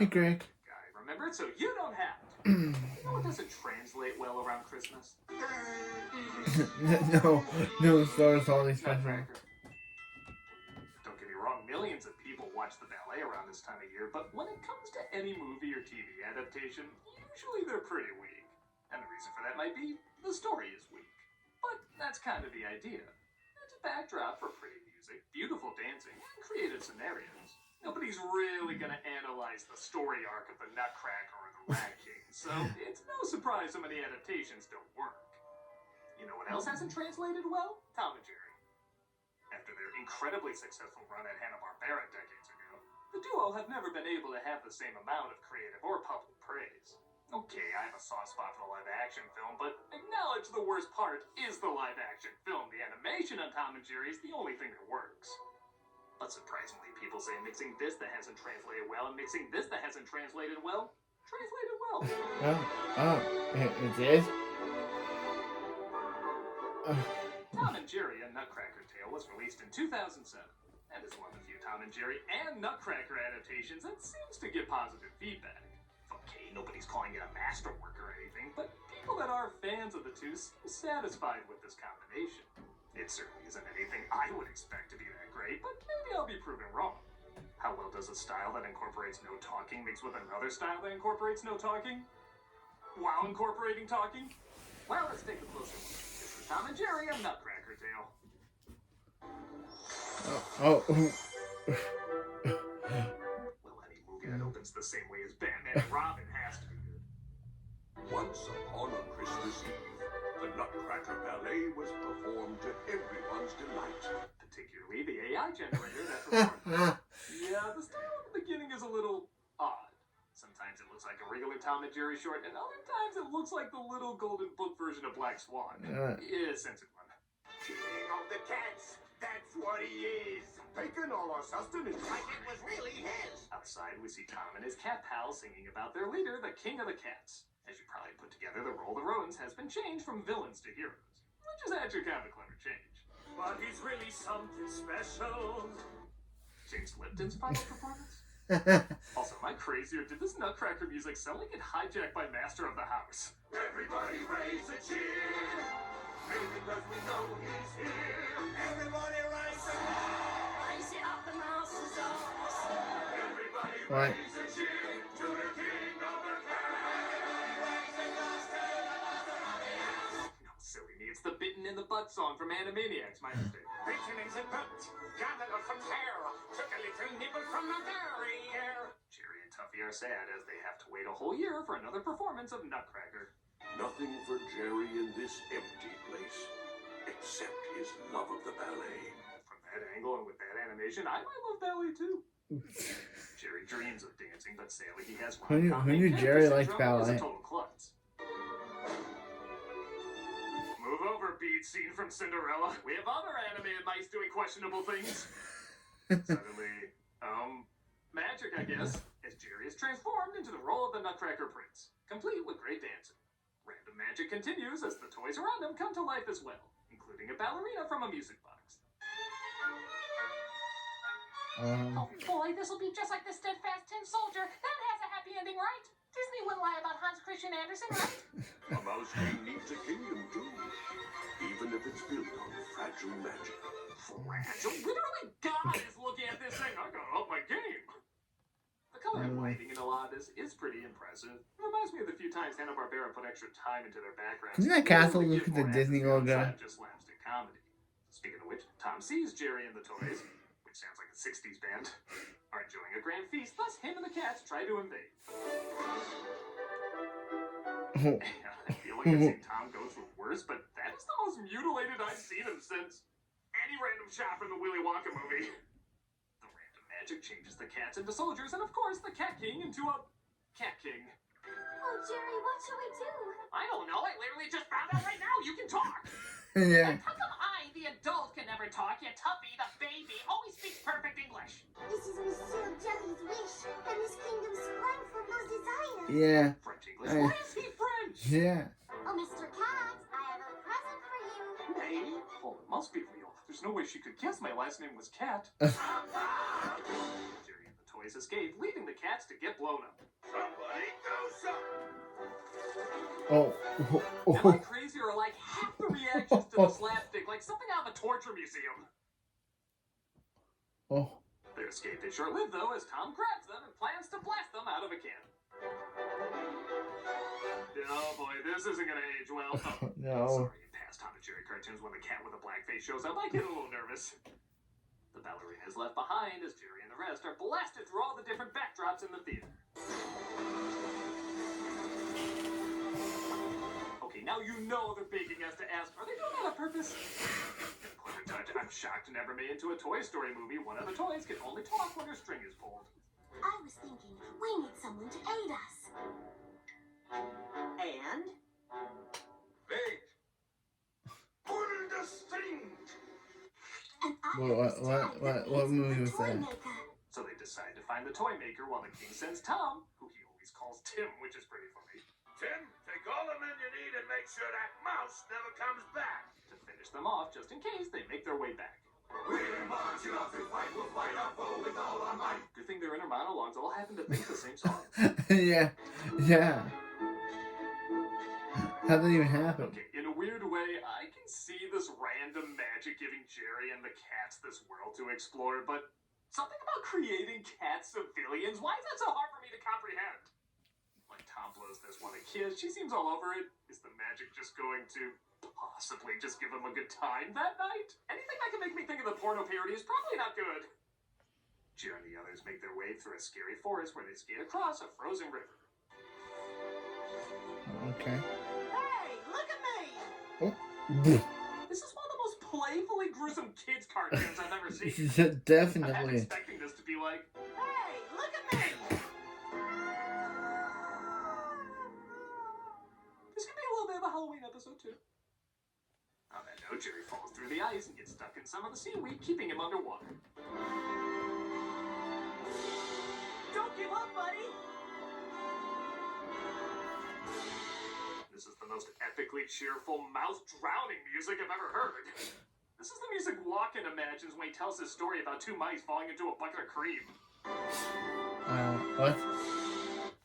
Hey, Greg. Guy, remember? So you don't have to. You know what doesn't translate well around Christmas? no, Star Wars Holiday Special. Nutcracker. Don't get me wrong, millions of people watch the ballet around this time of year, but when it comes to any movie or TV adaptation, usually they're pretty weak. And the reason for that might be the story is weak. But that's kind of the idea. It's a backdrop for pretty music, beautiful dancing, and creative scenarios. Nobody's really gonna analyze the story arc of the Nutcracker or the Rat King, so it's no surprise so many adaptations don't work. You know what else hasn't translated well? Tom and Jerry. After their incredibly successful run at Hanna-Barbera decades ago, the duo have never been able to have the same amount of creative or public praise. Okay, I have a soft spot for the live-action film, but acknowledge the worst part is the live-action film. The animation on Tom and Jerry is the only thing that works. But surprisingly, people say mixing this that hasn't translated well and mixing this that hasn't translated well, translated well. It is? Tom and Jerry, A Nutcracker Tale was released in 2007, and is one of the few Tom and Jerry and Nutcracker adaptations that seems to get positive feedback. Okay, nobody's calling it a masterwork or anything, but people that are fans of the two seem satisfied with this combination. It certainly isn't anything I would expect to be that great, but maybe I'll be proven wrong. How well does a style that incorporates no talking mix with another style that incorporates no talking while incorporating talking? Well, let's take a closer look. This is Tom and Jerry, A Nutcracker Tale. Oh. Well, any movie that opens the same way as Batman and Robin has to be good. Once upon a Christmas Eve, the Nutcracker Ballet was performed to everyone's delight. Particularly the AI generator that performed. Yeah, the style at the beginning is a little odd. Sometimes it looks like a regular Tom and Jerry short, and other times it looks like the little golden book version of Black Swan. Yeah, censored one. King of the cats, that's what he is. Taking all our sustenance like it was really his. Outside, we see Tom and his cat pal singing about their leader, the King of the Cats. As you probably put together, the role of the Roans has been changed from villains to heroes, which is actually kind of a clever change. But he's really something special. James Lipton's final performance? Also, am I crazy, or did this Nutcracker music sound like it hijacked by Master of the House? Everybody raise a cheer, because we know he's here. Everybody raise a cheer. Raise it up the master's arms. Everybody Right. raise a cheer to the King of the No, silly me, it's the Bitten in the Butt song from Animaniacs, my mistake. Bitten in the butt, gathered up some hair, took a little nibble from the derriere. Jerry and Tuffy are sad as they have to wait a whole year for another performance of Nutcracker. Nothing for Jerry in this empty place, except his love of the ballet. From that angle and with that animation, I might love ballet too. Jerry dreams of dancing, but sadly he has Who knew Jerry liked ballet? A total klutz. Move over, bead scene from Cinderella. We have other animated mice doing questionable things. Suddenly, magic, I guess, as Jerry is transformed into the role of the Nutcracker Prince, complete with great dancing. Random magic continues as the toys around him come to life as well, including a ballerina from a music box. Oh boy, this'll be just like the Steadfast Tin Soldier. That has a happy ending, right? Disney wouldn't lie about Hans Christian Andersen, right? A mouse king needs a kingdom too, even if it's built on fragile magic. Fragile? Literally God is looking at this thing. I gotta up my game. The color and lighting in a lot of this is pretty impressive. It reminds me of the few times Hanna-Barbera put extra time into their backgrounds. Isn't that castle Really look give at the more Disney atmosphere logo? outside of just slapstick comedy. Speaking of which, Tom sees Jerry and the toys, which sounds like a 60s band, are enjoying a grand feast, thus him and the cats try to invade. I feel like I've seen Tom go through worse, but that is the most mutilated I've seen him since any random shot from the Willy Wonka movie. The random magic changes the cats into soldiers, and of course the Cat King into a Cat King. Oh, Jerry, what shall we do? I don't know, I literally just found out right now, you can talk! Yeah. How come I, the adult, can never talk, yet Tuffy, the baby, always speaks perfect English? This is Monsieur Jelly's wish, and this kingdom sprang from those desires. Yeah. French English? Why is he French? Yeah. Oh, Mr. Cat, I have a present for you. Hey? Oh, it must be real. There's no way she could guess my last name was Cat. Jerry and the toys escape, leaving the cats to get blown up. Somebody do something. Oh. Am I crazy, or like half the reactions to the slapstick like something out of a torture museum? Oh. Their escape is short-lived, though, as Tom grabs them and plans to blast them out of a can. Oh boy, this isn't gonna age well. No. Sorry, in past Tom and Jerry cartoons, when the cat with a black face shows up, I get a little nervous. The ballerina is left behind as Jerry and the rest are blasted through all the different backdrops in the theater. Okay, now you know they're begging us to ask, are they doing that on purpose? Clever touch, I'm shocked never made into a Toy Story movie. One of the toys can only talk when her string is pulled. I was thinking, we need someone to aid us. And? Wait. Pull the string. And I What movie was toy that? maker. So they decide to find the toy maker while the king sends Tom, who he always calls Tim, which is pretty funny, Tim, take all the men you need and make sure that mouse never comes back. to finish them off just in case they make their way back. We're marching off to fight. We'll fight our foe with all our might. Good thing their inner monologues all happen to think the same song. Yeah. How did that even happen? Okay, in a weird way, I can see this random magic giving Jerry and the cats this world to explore, but something about creating cat civilians, why is that so hard for me to comprehend? When Tom blows this one a kiss, she seems all over it. Is the magic just going to possibly just give him a good time that night? Anything that can make me think of the porno parody is probably not good. Jerry and the others make their way through a scary forest where they skate across a frozen river. Okay. Hey, look at me! This is one of the most playfully gruesome kids cartoons I've ever seen. I'm half Definitely. expecting this to be like, Hey, look at me! this could be a little bit of a Halloween episode too. On that note, Jerry falls through the ice and gets stuck in some of the seaweed, keeping him underwater. Don't give up, buddy! This is the most epically cheerful mouse drowning music I've ever heard. This is the music Walken imagines when he tells his story about two mice falling into a bucket of cream. What?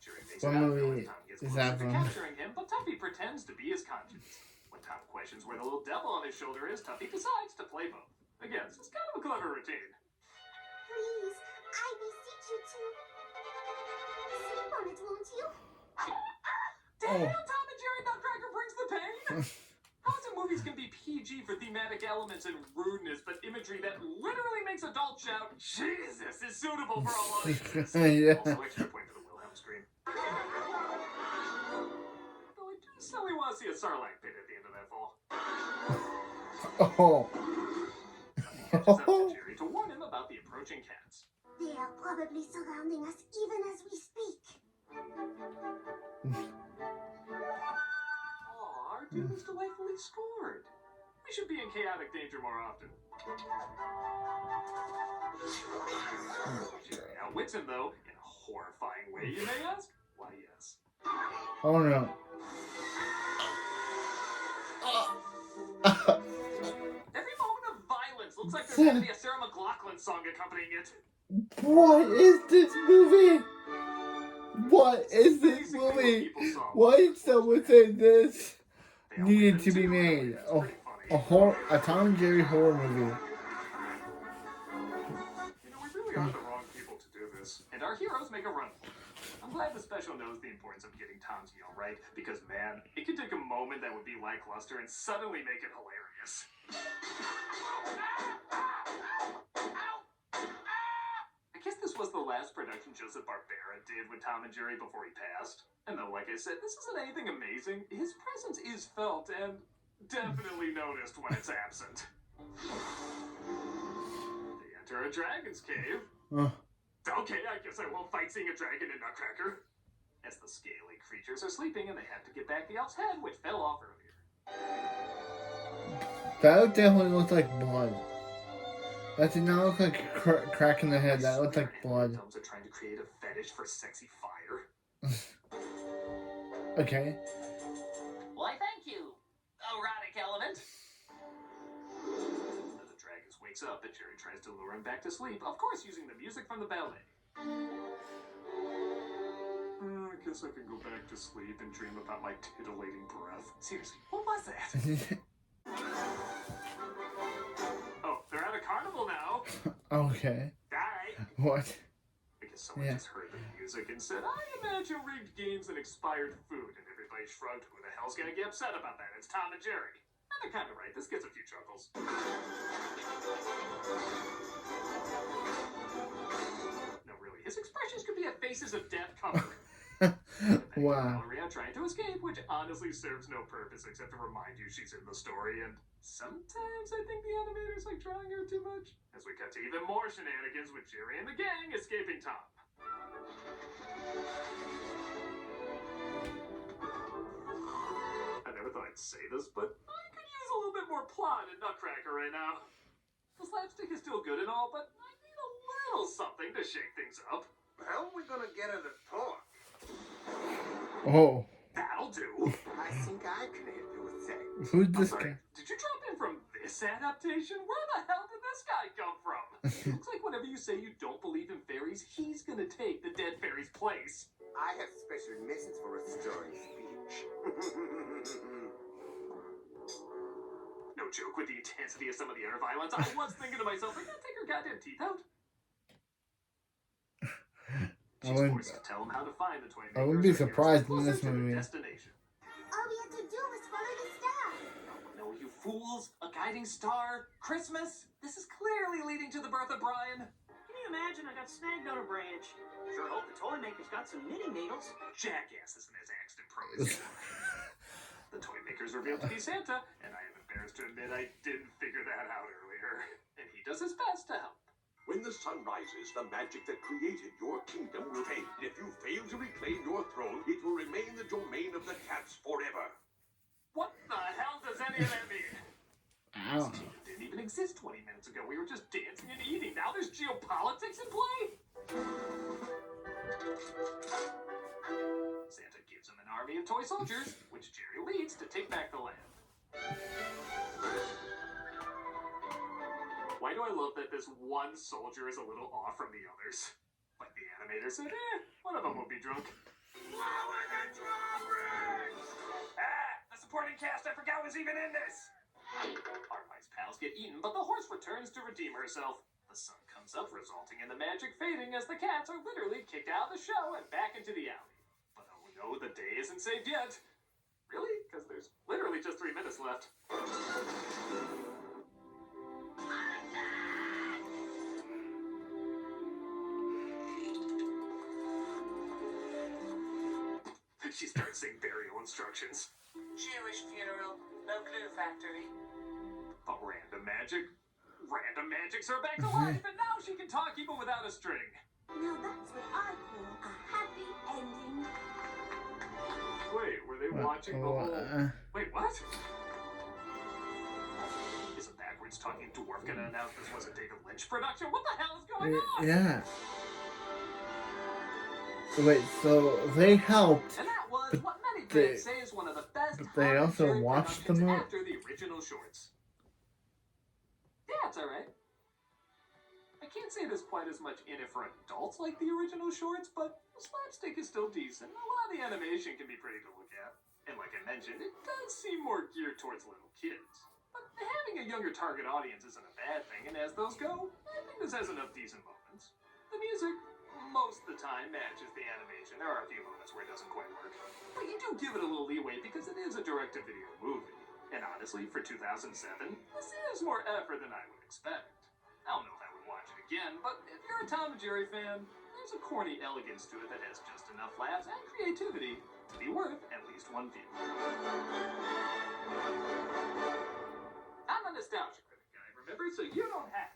Jerry makes What it out movie when Tom gets is closer that to from? capturing him, but Tuffy pretends to be his conscience. When Tom questions where the little devil on his shoulder is, Tuffy decides to play both. Again, this is kind of a clever routine. Please, I beseech you to sleep on it, won't you? Damn, Tom and Jerry Nutcracker brings the pain! How is it movies can be PG for thematic elements and rudeness, but imagery that literally makes adults shout, Jesus, is suitable for all audiences? Yeah. Also, extra point for the Wilhelm scream. Though I do still want to see a Sarlacc pit at the end of that fall. Oh. Catches up to Jerry to warn him about the approaching cats. They are probably surrounding us even as we speak. Aw, our dude is delightfully scored. We should be in chaotic danger more often. Jerry outwits him, though, in a horrifying way, you may ask? Why, yes. Oh no. Every moment of violence looks like there's going to be a Sarah McLachlan song accompanying it. What is this movie? What is this movie? Why did someone say this needed to be made? A Tom and Jerry horror movie. You know, we really are the wrong people to do this. And our heroes make a run. I'm glad the special knows the importance of getting Tom's yell right, because man, it could take a moment that would be lackluster and suddenly make it hilarious. I guess this was the last production Joseph Barbera did with Tom and Jerry before he passed. And though, like I said, this isn't anything amazing, his presence is felt and definitely noticed when it's absent. They enter a dragon's cave. Okay, I guess I won't fight seeing a dragon in Nutcracker. As the scaly creatures are sleeping and they have to get back the elf's head, which fell off earlier. That definitely looked like blood. That did not look like a crack in the head. That looked like blood. Films are trying to create a fetish for sexy fire. Okay. Why, thank you, erotic element. The dragon wakes up and Jerry tries to lure him back to sleep, of course using the music from the ballet. I guess I can go back to sleep and dream about my titillating breath. Seriously, what was that? Oh, they're at a carnival now. Okay. Alright. What? I guess someone just heard the music and said, I imagine rigged games and expired food. And everybody shrugged. Who the hell's gonna get upset about that? It's Tom and Jerry. And they're kind of right. This gets a few chuckles. No, really. His expressions could be a Faces of Death cover. Wow. Valeria trying to escape, which honestly serves no purpose except to remind you she's in the story, and sometimes I think the animators like drawing her too much. As we cut to even more shenanigans with Jerry and the gang escaping Tom. I never thought I'd say this, but I could use a little bit more plot in Nutcracker right now. The slapstick is still good and all, but I need a little something to shake things up. How are we gonna get her to talk? Oh. That'll do. I think I can handle a thing. Who's I'm this sorry, guy? did you drop in from this adaptation? Where the hell did this guy come from? It looks like whenever you say you don't believe in fairies, he's gonna take the dead fairy's place. I have special methods for restoring speech. No joke with the intensity of some of the other violence. I was thinking to myself, they're gonna take her goddamn teeth out. She's forced to tell him how to find the toy makers. I wouldn't be surprised in this closer to the movie. destination. All we had to do was follow the star. No, you fools! A guiding star? Christmas? This is clearly leading to the birth of Brian. Can you imagine I got snagged on a branch? Sure hope the toy maker's got some knitting needles. Jackass isn't as axed in prose. The toy makers revealed to be Santa, and I am embarrassed to admit I didn't figure that out earlier. And he does his best to help. When the sun rises, the magic that created your kingdom will fade. If you fail to reclaim your throne, it will remain the domain of the cats forever. What the hell does any of that mean? Ow. This kingdom didn't even exist 20 minutes ago. We were just dancing and eating. Now there's geopolitics in play? Santa gives him an army of toy soldiers, which Jerry leads to take back the land. Why do I love that this one soldier is a little off from the others? Like the animator said, one of them will be drunk. Lower the drawbridge! The supporting cast I forgot was even in this! Our mice pals get eaten, but the horse returns to redeem herself. The sun comes up, resulting in the magic fading as the cats are literally kicked out of the show and back into the alley. But oh no, the day isn't saved yet. Really? Because there's literally just 3 minutes left. She starts saying burial instructions. Jewish funeral, no glue factory. But random magic? Random magic's her back to life, and now she can talk even without a string. Now that's what I call a happy ending. Wait, were they watching the whole... Wait, what? Is a backwards talking dwarf gonna announce this was a David Lynch production? What the hell is going on? Yeah. Wait, so they helped. And that was what many they- fans say is one of the best but they Tom and also Jerry watched the productions movie? after the original shorts. Yeah, it's alright. I can't say there's quite as much in it for adults like the original shorts, but the slapstick is still decent. A lot of the animation can be pretty to look at. And like I mentioned, it does seem more geared towards little kids. But having a younger target audience isn't a bad thing, and as those go, I think this has enough decent moments. The music, most of the time, matches the animation. There are a few moments where it doesn't quite work. But you do give it a little leeway because it is a direct-to-video movie. And honestly, for 2007, this is more effort than I would expect. I don't know if I would watch it again, but if you're a Tom and Jerry fan, there's a corny elegance to it that has just enough laughs and creativity to be worth at least one view. I'm a nostalgia critic guy, remember? So you don't have